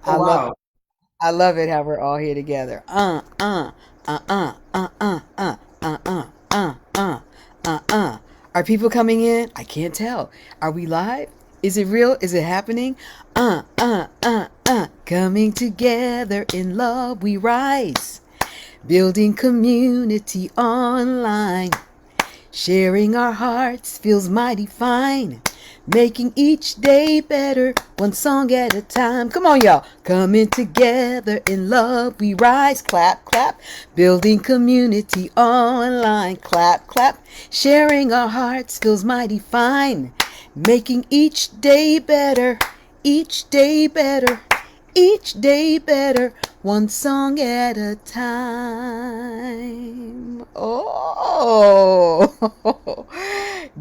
Oh I love wow. I love it how we're all here together. Are people coming in? I can't tell. Are we live? Is it real? Is it happening? Coming together in love we rise. Building community online. Sharing our hearts feels mighty fine. Making each day better, one song at a time. Come on, y'all. Coming together in love, we rise. Clap, clap. Building community online. Clap, clap. Sharing our hearts feels mighty fine. Making each day better, each day better, each day better, one song at a time. Oh,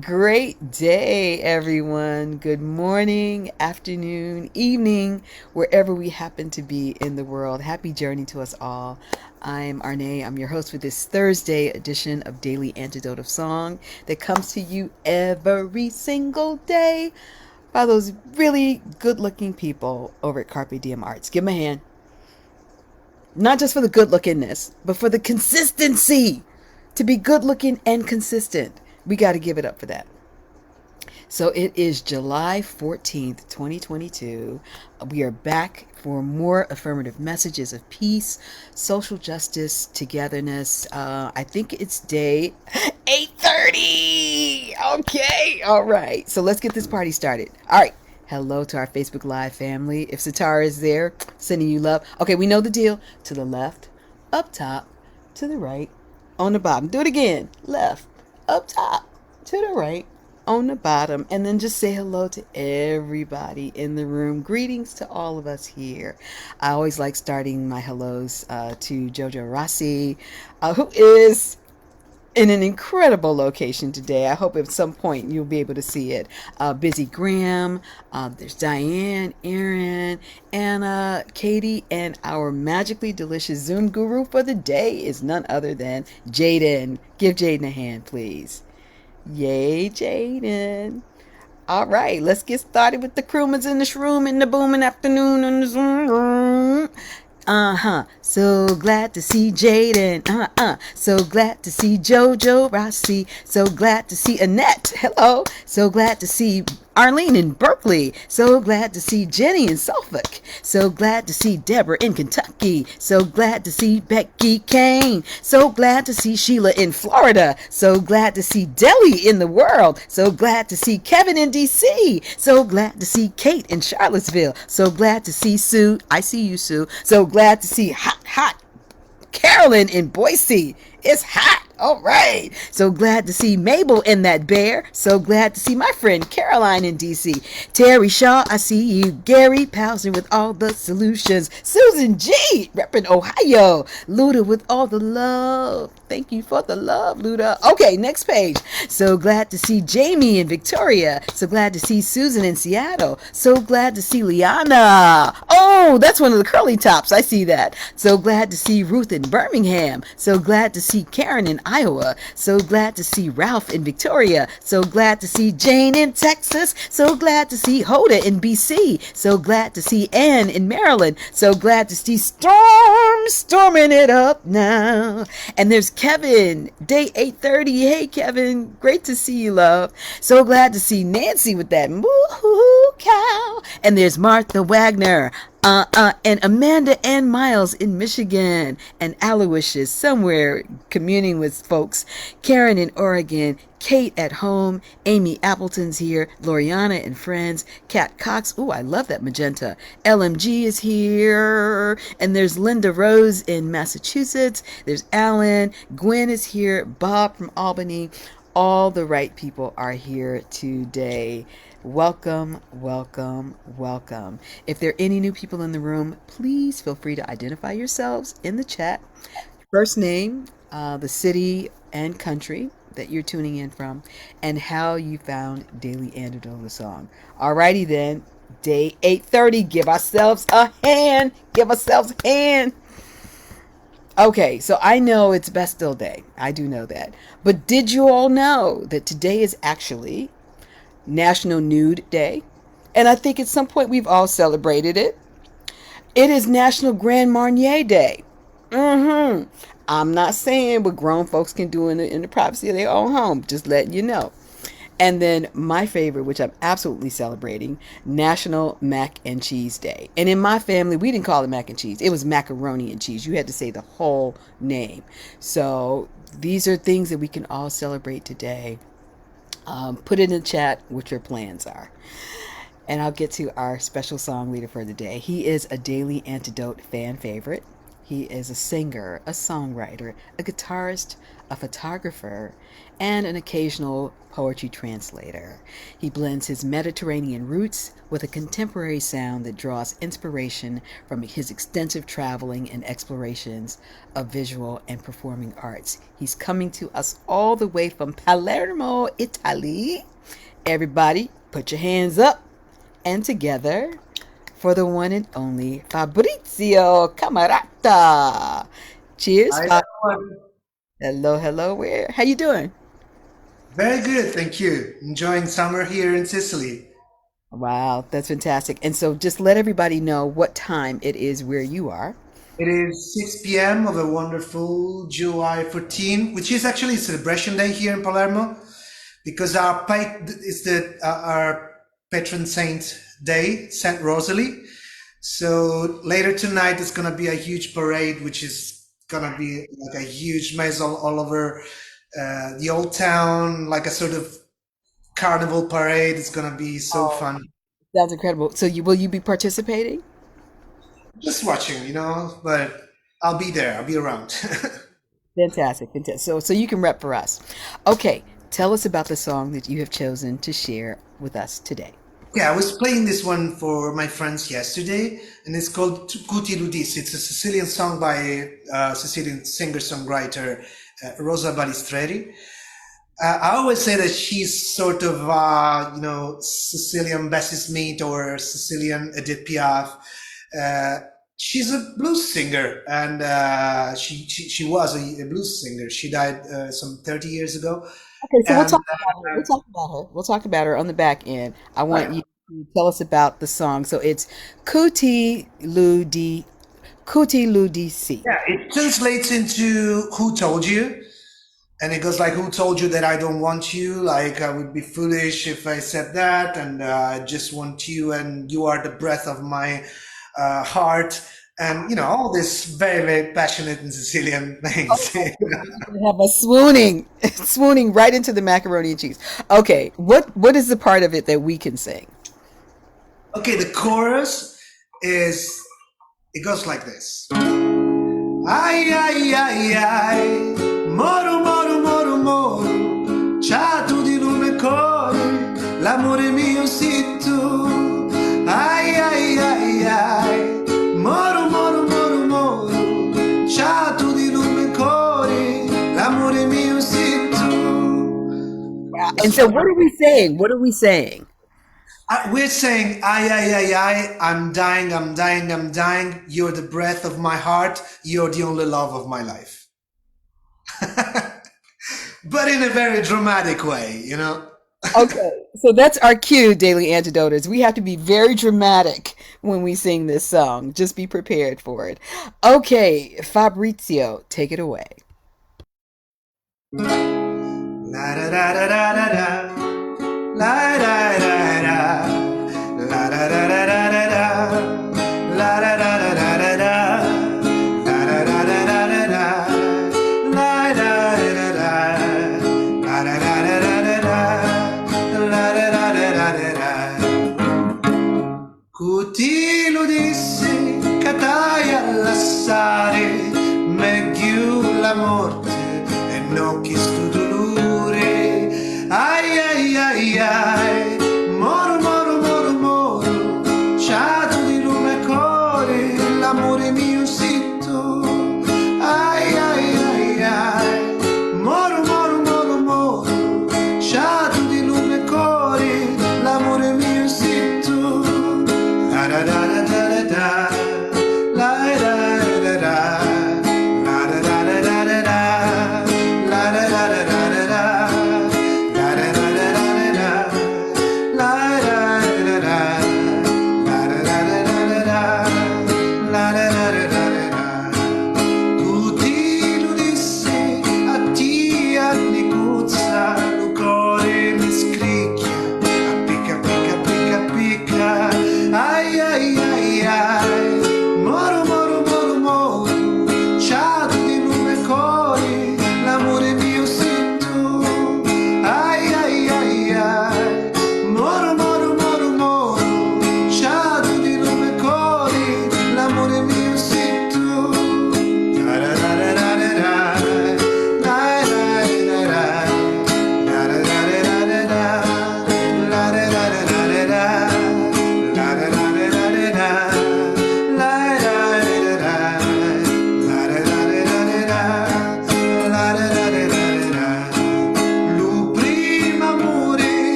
great day, everyone. Good morning, afternoon, evening, wherever we happen to be in the world. Happy journey to us all. I'm Arnaé. I'm your host for this Thursday edition of Daily Antidote of Song that comes to you every single day by those really good looking people over at Carpe Diem Arts. Give them a hand. Not just for the good lookingness, but for the consistency. To be good looking and consistent. We got to give it up for that. So it is July 14th, 2022. We are back for more affirmative messages of peace, social justice, togetherness. I think it's day 8:30. Okay. All right. So let's get this party started. All right. Hello to our Facebook Live family. If Satara is there, sending you love. Okay, we know the deal. To the left, up top, to the right, on the bottom. Do it again. Left, up top, to the right, on the bottom, and then just say hello to everybody in the room. Greetings to all of us here. I always like starting my hellos to Jojo Rossi, who is in an incredible location today. I hope at some point you'll be able to see it. Busy Graham, there's Diane, Aaron, Anna, Katie, and our magically delicious Zoom guru for the day is none other than Jaden. Give Jaden a hand, please. Yay, Jaden. All right, let's get started with the crewmans in the shroom in the booming afternoon on the Zoom. So glad to see Jaden. So glad to see Jojo Rossi. So glad to see Annette. Hello. So glad to see Arlene in Berkeley. So glad to see Jenny in Suffolk. So glad to see Deborah in Kentucky. So glad to see Becky Kane. So glad to see Sheila in Florida. So glad to see Deli in the world. So glad to see Kevin in DC. So glad to see Kate in Charlottesville. So glad to see Sue. I see you, Sue. So glad to see hot Carolyn in Boise. It's hot. All right. So glad to see Mabel in that bear. So glad to see my friend Caroline in DC. Terry Shaw, I see you. Gary Powser with all the solutions. Susan G, repping Ohio. Luda with all the love. Thank you for the love, Luda. Okay, next page. So glad to see Jamie in Victoria. So glad to see Susan in Seattle. So glad to see Liana. Oh, that's one of the curly tops. I see that. So glad to see Ruth in Birmingham. So glad to see Karen in Iowa. So glad to see Ralph in Victoria. So glad to see Jane in Texas. So glad to see Hoda in BC. So glad to see Ann in Maryland. So glad to see Storm storming it up now. And there's Kevin, day 8:30. Hey Kevin, great to see you, love. So glad to see Nancy with that moo cow. And there's Martha Wagner. And Amanda Ann Miles in Michigan, and Aloysius somewhere communing with folks, Karen in Oregon, Kate at home, Amy Appleton's here, Loriana and friends, Kat Cox, ooh, I love that magenta, LMG is here, and there's Linda Rose in Massachusetts, there's Alan, Gwen is here, Bob from Albany, all the right people are here today. Welcome, welcome, welcome. If there are any new people in the room, please feel free to identify yourselves in the chat. First name, the city and country that you're tuning in from, and how you found Daily Antidote of Song. Alrighty then, day 8:30. Give ourselves a hand. Give ourselves a hand. Okay, so I know it's Bastille Day. I do know that. But did you all know that today is actually National Nude Day? And I think at some point we've all celebrated it. It is National Grand Marnier Day. Mm-hmm. I'm not saying what grown folks can do in the privacy of their own home. Just letting you know. And then my favorite, which I'm absolutely celebrating, National Mac and Cheese Day. And in my family, we didn't call it mac and cheese. It was macaroni and cheese. You had to say the whole name. So these are things that we can all celebrate today. Put it in the chat what your plans are. And I'll get to our special song leader for the day. He is a Daily Antidote fan favorite. He is a singer, a songwriter, a guitarist, a photographer, and an occasional poetry translator. He blends his Mediterranean roots with a contemporary sound that draws inspiration from his extensive traveling and explorations of visual and performing arts. He's coming to us all the way from Palermo, Italy. Everybody, put your hands up and together for the one and only Fabrizio Cammarata. Cheers, Hi, Fab. everyone. Hello, hello. Where? How you doing? Very good, thank you. Enjoying summer here in Sicily. Wow, that's fantastic. And so just let everybody know what time it is where you are. It is 6 p.m. of a wonderful July 14, which is actually a celebration day here in Palermo because it's our patron saint day, Saint Rosalie. So later tonight is gonna be a huge parade, which is gonna be like a huge maze all over the old town, like a sort of carnival parade. It's gonna be so Oh, fun. sounds incredible. So you will you be participating? Just watching, but I'll be there. I'll be around. Fantastic, fantastic. So you can rep for us. Okay, tell us about the song that you have chosen to share with us today. Yeah, I was playing this one for my friends yesterday, and it's called Tutti Ludis. It's a Sicilian song by Sicilian singer-songwriter Rosa Balistreri. I always say that she's sort of, Sicilian Bessie Smith or Sicilian Edith Piaf. Uh, she's a blues singer, and she was a blues singer. She died some 30 years ago, Okay, so we'll and talk about her. We'll talk about her. We'll talk about her on the back end. I want you to tell us about the song. So it's Kuti Ludi Kuti Ludisi. yeah, it translates into "Who told you?" And it goes like, "Who told you that I don't want you? Like, I would be foolish if I said that, and I just want you, and you are the breath of my heart." And all this very, very passionate and Sicilian things. We have a swooning, swooning right into the macaroni and cheese. Okay, what is the part of it that we can sing? Okay, the chorus is, it goes like this. Ai ai ai ai, moru moru moru moru, ciatu di lume cori, l'amore mio si tu. Ai ai ai ai, moru moru moru moru, ciatu di lume cori, l'amore mio si tu. And That's so what what are we saying? What are we saying? we're saying. Ay ay ay ay, I'm dying, I'm dying, I'm dying. You're the breath of my heart. You're the only love of my life. But in a very dramatic way. Okay, so that's our cue, Daily Antidoters. We have to be very dramatic when we sing this song. Just be prepared for it. Okay, Fabrizio, take it away. La da da da da da da. La da da da. La da da da da da da. La da da da da da da. La da da da da da da. La da da da da. La da da da da da da. La da da da da da da. Cutilo dissi, catai lassari, Megghiu la morte e non chistu duluri. Ai ai ai ai,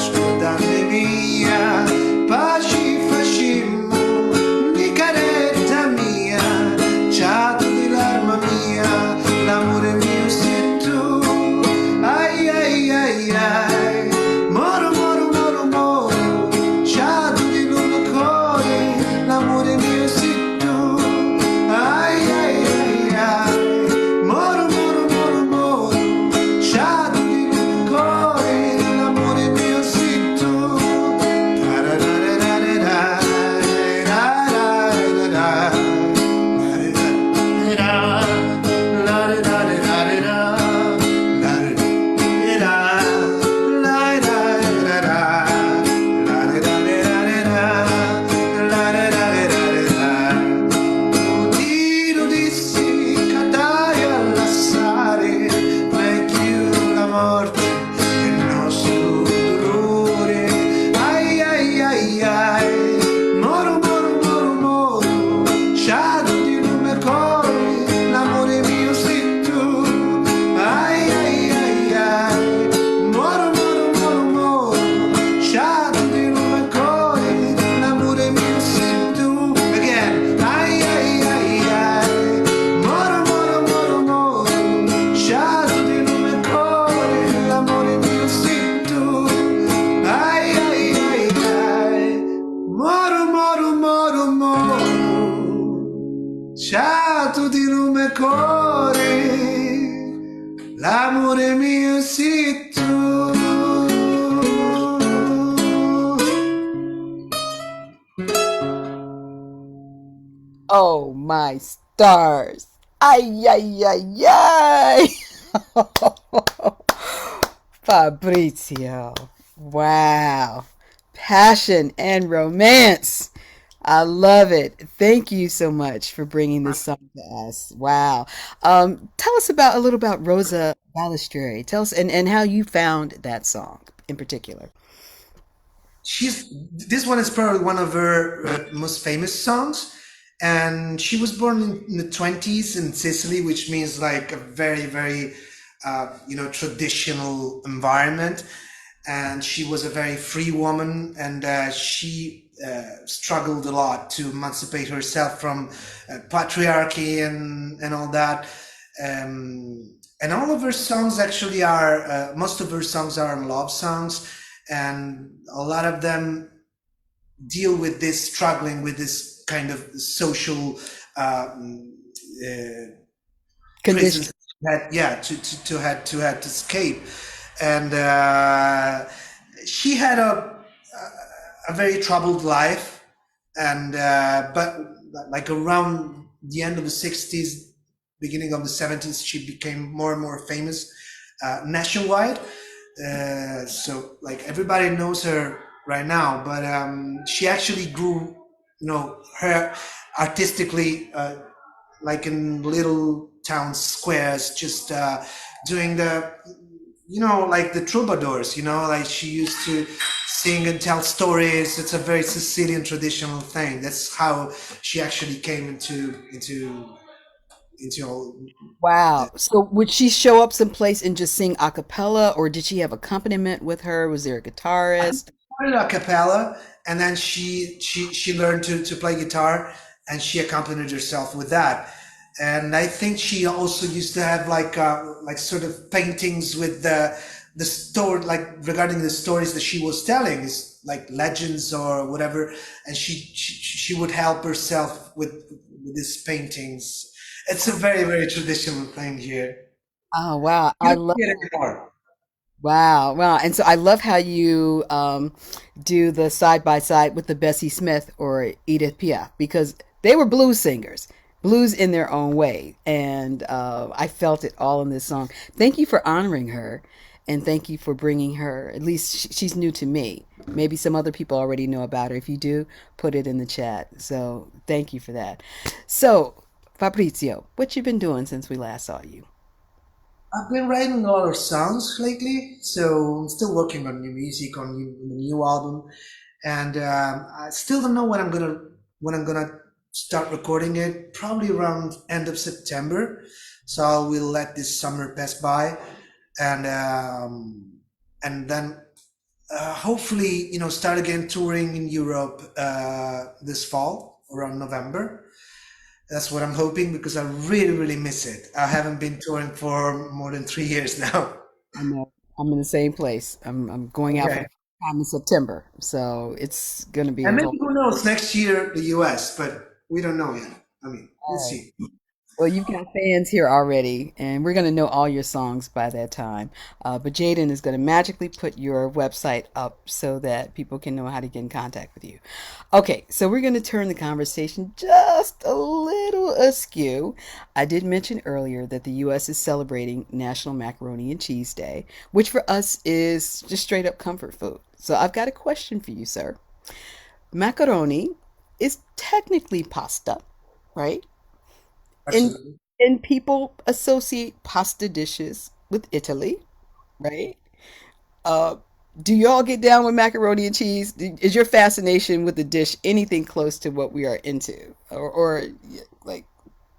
scurdannu mia, paci facimmo, di caretta mia, ciatu di l'arma mia, l'amore mio sei tu, ai ai ai ai, moru moru moru moru, ciatu di luna cori, l'amore mio sei tu, ai ai ai ai, moru moru moru moru, ciatu di luna cori, l'amore mio sei tu, dissi, lassari, Megghiu la morti, il nostro duluri, ai ai ai ai, moru moru moru moru, Ciatu di lume cori, l'amore mio sei tu, ai ai ai ai, moru moru moru moru, Ciatu di lume cori, l'amore mio sei tu, again, ai ai ai ai, moru moru moru moru, Ciatu di lume cori, l'amore mio sei tu, ai ai ai ai, moru moru moru moru, Ciatu di lume cori, l'amore mio sei tu. Oh my stars. Ay, ay, ay, ay. Fabrizio. Wow. Passion and romance. I love it. Thank you so much for bringing this song to us. Wow. Tell us about a little about Rosa Balistreri. Tell us and how you found that song in particular. She's this one is probably one of her most famous songs, and she was born in the 20s in Sicily, which means like a very very traditional environment, and she was a very free woman, and she struggled a lot to emancipate herself from patriarchy and all that. And all of her songs actually are most of her songs are love songs, and a lot of them deal with this struggling with this kind of social uh, prisons Condition. that yeah to escape, and she had a very troubled life, and but like around the end of the 60s, beginning of the 70s, she became more and more famous nationwide. So like everybody knows her right now, but she actually grew, her artistically, like in little town squares, just doing the, like the troubadours, like she used to sing and tell stories. It's a very Sicilian traditional thing. That's how she actually came into all Wow. the So would she show up someplace and just sing a cappella, or did she have accompaniment with her? Was there a guitarist? started a cappella, and then she learned to play guitar, and she accompanied herself with that. And I think she also used to have like sort of paintings with the story, like regarding the stories that she was telling, is like legends or whatever, and she would help herself with these paintings. It's a very very traditional thing here. Oh, wow. You I don't love see it anymore. Wow, wow. And so I love how you do the side by side with the Bessie Smith or Edith Piaf because they were blues singers, blues in their own way. And I felt it all in this song. Thank you for honoring her and thank you for bringing her. At least she's new to me. Maybe some other people already know about her. If you do, put it in the chat. So thank you for that. So, Fabrizio, what you been doing since we last saw you? I've been writing a lot of songs lately, so I'm still working on new music, on the new album, and I still don't know when I'm gonna start recording it. Probably around end of September, so I will let this summer pass by, and then hopefully, start again touring in Europe this fall around November. That's what I'm hoping because I really, really miss it. I haven't been touring for more than 3 years now. I know. I'm in the same place. I'm going out for Okay. the first time in September, so it's gonna be And a maybe whole. who knows next year the US, but we don't know yet. I mean, we'll All right. see. Well, you've got fans here already, and we're going to know all your songs by that time. But Jaden is going to magically put your website up so that people can know how to get in contact with you. Okay, so we're going to turn the conversation just a little askew. I did mention earlier that the U.S. is celebrating National Macaroni and Cheese Day, which for us is just straight up comfort food. So I've got a question for you, sir. Macaroni is technically pasta, right? and Absolutely. and people associate pasta dishes with Italy, right? Uh, do y'all get down with macaroni and cheese? Is your fascination with the dish anything close to what we are into, or like,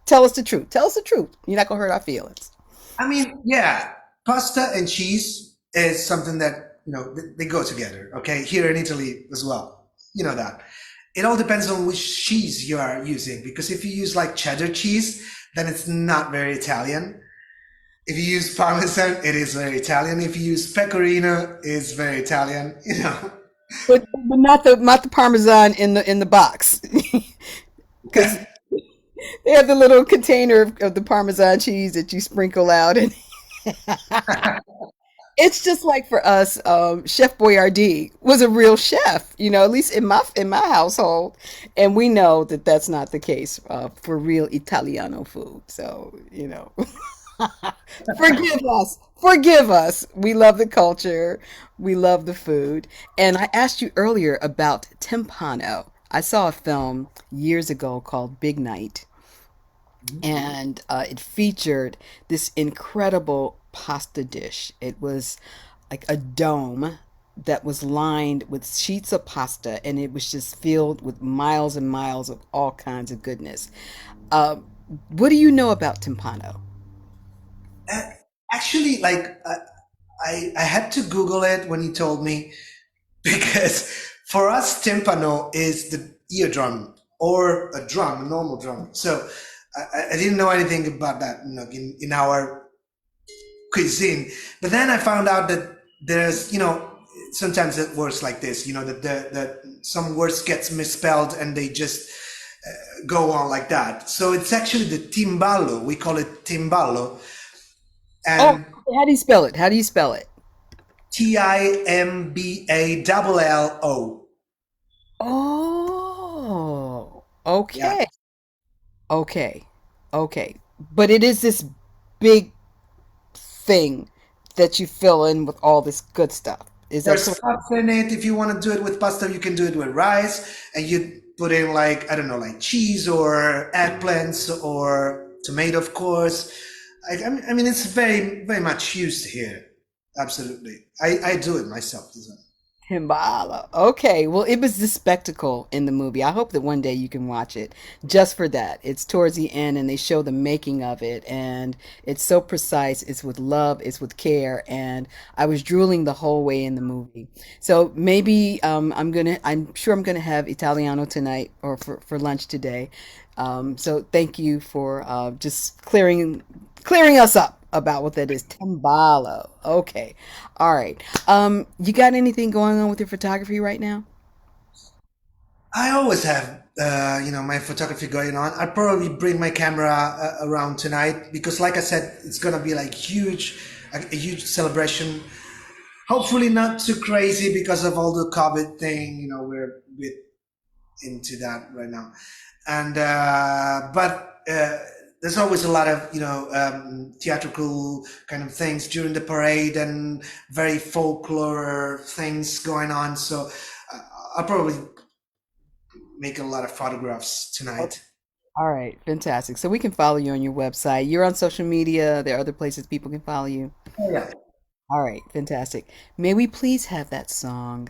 tell us the truth? Tell us the truth. You're not gonna hurt our feelings. I mean, yeah, pasta and cheese is something that, they go together, okay? Here in Italy as well. You know that. It all depends on which cheese you are using because if you use like cheddar cheese, then it's not very Italian. If you use Parmesan, it is very Italian. If you use pecorino, it's very Italian, you know. But not the Parmesan in the box, because they have the little container of the Parmesan cheese that you sprinkle out, and it's just like for us, Chef Boyardee was a real chef, at least in my household, and we know that that's not the case for real Italiano food. So forgive us. We love the culture, we love the food, and I asked you earlier about timpano. I saw a film years ago called Big Night, and it featured this incredible pasta dish. It was like a dome that was lined with sheets of pasta, and it was just filled with miles and miles of all kinds of goodness. Uh, what do you know about timpano? Uh, Actually, like I had to Google it when you told me because for us, timpano is the eardrum or a drum, a normal drum. So I didn't know anything about that, in our cuisine. But then I found out that there's, sometimes it works like this, that some words gets misspelled and they just go on like that. So it's actually the timballo. We call it timballo, Oh, and how do you spell it? How do you spell it? Timballo. Oh, Yeah. okay. Okay. Okay. But it is this big thing that you fill in with all this good stuff. Is that There's correct? stuff in it. If you want to do it with pasta, you can do it with rice, and you put in like I don't know, like cheese or eggplants or tomato, of course. I mean, it's very, very much used here. Absolutely, I do it myself as well. Himbala. Okay. Well, it was this spectacle in the movie. I hope that one day you can watch it just for that. It's towards the end and they show the making of it. And it's so precise. It's with love, it's with care. And I was drooling the whole way in the movie. So maybe I'm sure I'm going to have Italiano tonight or for lunch today. So thank you for just clearing us up about what that is. Timbalo. Okay. All right. You got anything going on with your photography right now? I always have, my photography going on. I'll probably bring my camera around tonight because, like I said, it's gonna be like a huge celebration. Hopefully not too crazy because of all the COVID thing. We're a bit into that right now, and but there's always a lot of theatrical kind of things during the parade and very folklore things going on. So uh, I'll probably make a lot of photographs tonight. All right, fantastic. So we can follow you on your website. You're on social media. There are other places people can follow you. Oh, yeah. All right, fantastic. May we please have that song?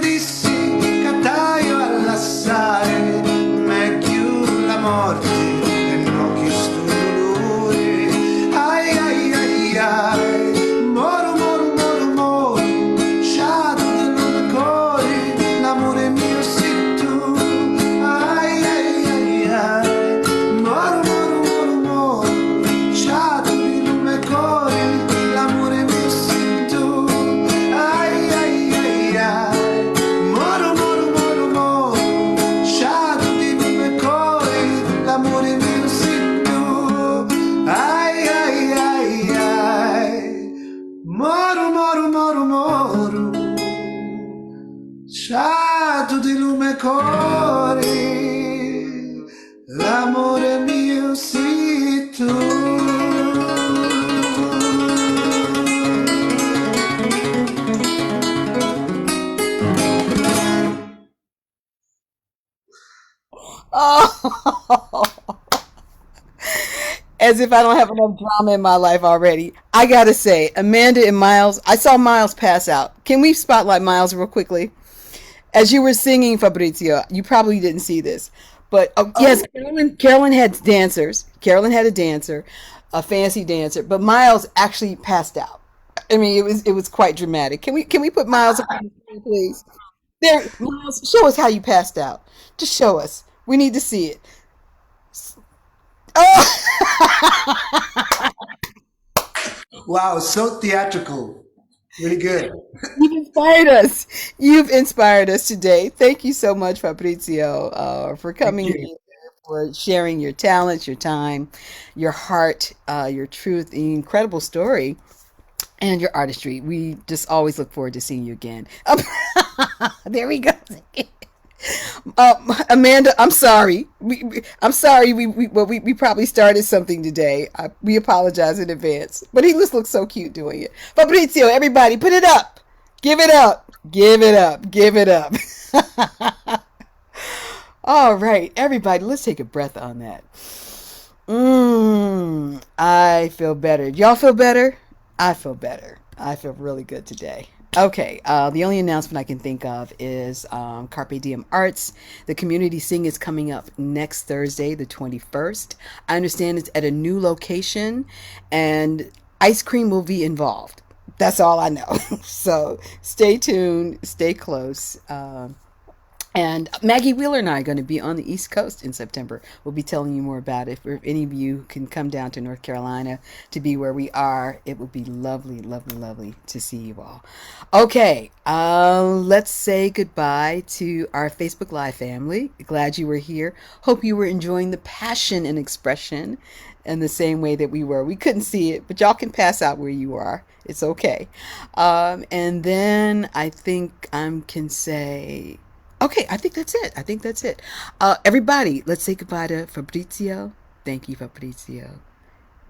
Dissi, cattaio a lassari, Megghiu la morti e no chistu duluri. Ai ai ai ai, moru moru moru moru, Ciatu del cori, l'amore mio sei tu. Ai ai ai ai, moru moru moru moru, Ciatu del cori, l'amore mio sei tu. Ai ai ai ai, moru moru moru moru, Ciatu del cori, l'amore mio sei tu. Ai ai ai ai, moru moru moru moru, Ciatu di lume cori, l'amore mio sei tu. Oh, as if I don't have enough drama in my life already. I gotta say, Amanda and Miles, I saw Miles pass out. Can we spotlight Miles real quickly? As you were singing, Fabrizio, you probably didn't see this, but yes, Carolyn had dancers. Carolyn had a dancer, a fancy dancer, but Miles actually passed out. I mean, it was quite dramatic. Can we put Miles up on the screen, please? There, Miles, show us how you passed out. Just show us. We need to see it. Oh, Wow, so theatrical. Really good. you've inspired us. You've inspired us today. Thank you so much, Fabrizio, for Thank coming you. in, for sharing your talents, your time, your heart, your truth, the incredible story, and your artistry. We just always look forward to seeing you again. There we go. Amanda, I'm sorry. I'm sorry. We probably started something today. We apologize in advance. But he just looks so cute doing it. Fabrizio, everybody, put it up. Give it up. Give it up. Give it up. All right, everybody, let's take a breath on that. I feel better. Y'all feel better? I feel better. I feel really good today. Okay, the only announcement I can think of is Carpe Diem Arts. The community sing is coming up next Thursday, the 21st. I understand it's at a new location and ice cream will be involved. That's all I know. So stay tuned, stay close. And Maggie Wheeler and I are going to be on the East Coast in September. We'll be telling you more about it. If any of you can come down to North Carolina to be where we are, it would be lovely, lovely, lovely to see you all. Okay, let's say goodbye to our Facebook Live family. Glad you were here. Hope you were enjoying the passion and expression in the same way that we were. We couldn't see it, but y'all can pass out where you are. It's okay. And then I think I can say, okay, I think that's it. I think that's it. Everybody, let's say goodbye to Fabrizio. Thank you, Fabrizio.